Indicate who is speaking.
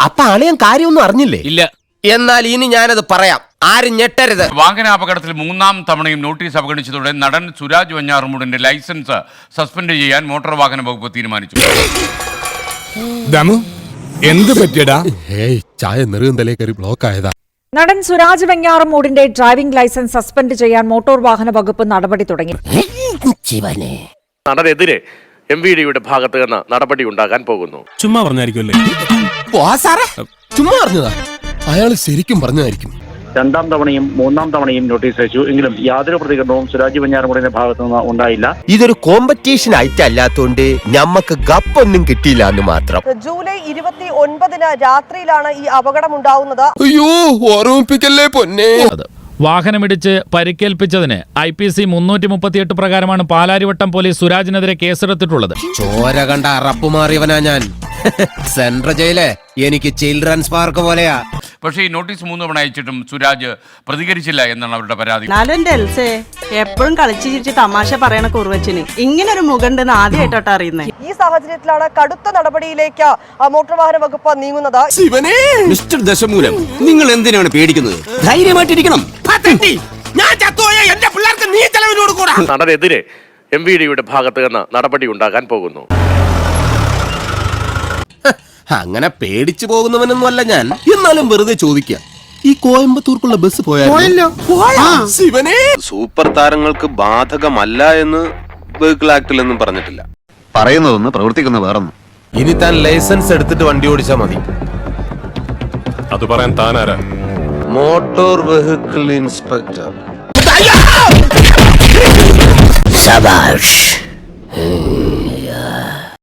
Speaker 1: അപ്പൊ അളിയൻ കാര്യമൊന്നും അറിഞ്ഞില്ലേ?
Speaker 2: ഇല്ല.
Speaker 1: എന്നാൽ ഇനി ഞാനത് പറയാം, ആരും ഞെട്ടരുത്.
Speaker 3: വാഹനാപകടത്തിൽ 3-ാം തവണയും നോട്ടീസ് അവഗണിച്ചതോടെ നടൻ സുരാജ് വെഞ്ഞാറമൂടിന്റെ ലൈസൻസ് സസ്പെൻഡ് ചെയ്യാൻ മോട്ടോർ വാഹന വകുപ്പ് തീരുമാനിച്ചു.
Speaker 4: എന്ത് പറ്റിയടാ?
Speaker 5: ചായ നെറുകന്തലേ കയറി ബ്ലോക്ക് ആയതാ.
Speaker 6: നടൻ സുരാജ് വെഞ്ഞാറമൂടിന്റെ ഡ്രൈവിംഗ് ലൈസൻസ് സസ്പെൻഡ് ചെയ്യാൻ മോട്ടോർ വാഹന വകുപ്പ് നടപടി തുടങ്ങി.
Speaker 7: നടനെതിരെ MVDയുടെ ഭാഗത്ത് നിന്ന് നടപടി ഉണ്ടാകാൻ പോകുന്നു.
Speaker 4: ചുമ്മാ പറഞ്ഞായിരിക്കുമല്ലേ?
Speaker 5: ചുമ്മാ പറഞ്ഞതാ, അയാൾ ശരിക്കും പറഞ്ഞതായിരിക്കും.
Speaker 8: 2-ാം തവണയും 3-ാം തവണയും നോട്ടീസ് അയച്ചു. എങ്കിലും യാതൊരു പ്രതികരണവും സുരാജ് വെഞ്ഞാറമൂടിന്റെ ഭാഗത്തു നിന്ന് ഉണ്ടായില്ല.
Speaker 1: ഇതൊരു കോമ്പറ്റീഷൻ ആയിട്ടല്ലാത്തോണ്ട് ഞമ്മക്ക് ഗപ്പൊന്നും കിട്ടിയില്ല എന്ന് മാത്രം.
Speaker 9: ജൂലൈ 29 രാത്രിയിലാണ് ഈ അപകടം ഉണ്ടാവുന്നത്.
Speaker 5: അയ്യോ, ഓർമ്മിപ്പിക്കല്ലേ പൊന്നെ.
Speaker 10: വാഹനമിടിച്ച് പരിക്കേൽപ്പിച്ചതിന് IPC 338 പ്രകാരമാണ് പാലാരിവട്ടം പോലീസ് സുരാജിനെതിരെ കേസെടുത്തിട്ടുള്ളത്.
Speaker 1: ചോര കണ്ട അറപ്പുമാറിയവനാ ഞാൻ. സെൻട്രൽ ജയില് എനിക്ക് ചിൽഡ്രൻസ് പാർക്ക് പോലെയാ.
Speaker 3: പക്ഷേ ഈ നോട്ടീസ് 3 തവണ അയച്ചിട്ടും സുരാജ് പ്രതികരിച്ചില്ല എന്നാണ് അവരുടെ പരാതി.
Speaker 9: എപ്പോഴും കളിച്ചു ചിരിച്ച് തമാശ പറയണ കുറുവച്ചിന് ഇങ്ങനൊരു മുഖണ്ടെന്ന് ആദ്യമായിട്ടോട്ട് അറിയുന്നത്. ഈ സാഹചര്യത്തിലാണ് കടുത്ത നടപടിയിലേക്ക് മോട്ടോർ വാഹന വകുപ്പ് നീങ്ങുന്നത്.
Speaker 1: മിസ്റ്റർ ദശമൂലം, നിങ്ങൾ എന്തിനാണ് പേടിക്കുന്നത്? ധൈര്യമായിട്ടിരിക്കണം.
Speaker 7: നടനെതിരെ MVDയുടെ ഭാഗത്ത് നിന്ന് നടപടി ഉണ്ടാകാൻ പോകുന്നു.
Speaker 1: അങ്ങനെ പേടിച്ചു പോകുന്നവനൊന്നും അല്ല ഞാൻ. എന്നാലും വെറുതെ ചോദിക്കാം, ഈ കോയമ്പത്തൂർക്കുള്ള ബസ് പോയാലോ?
Speaker 11: സൂപ്പർ താരങ്ങൾക്ക് ബാധകമല്ല എന്ന് വെഹിക്കിൾ ആക്ടിലൊന്നും പറഞ്ഞിട്ടില്ല.
Speaker 5: പറയുന്നതൊന്ന് പ്രവർത്തിക്കുന്ന വേറൊന്നും.
Speaker 1: ഇനി താൻ ലൈസൻസ് എടുത്തിട്ട് വണ്ടി ഓടിച്ചാ മതി.
Speaker 5: അത് പറയാൻ താനാരാ?
Speaker 11: Motor vehicle inspector.
Speaker 1: ശബാഷ്.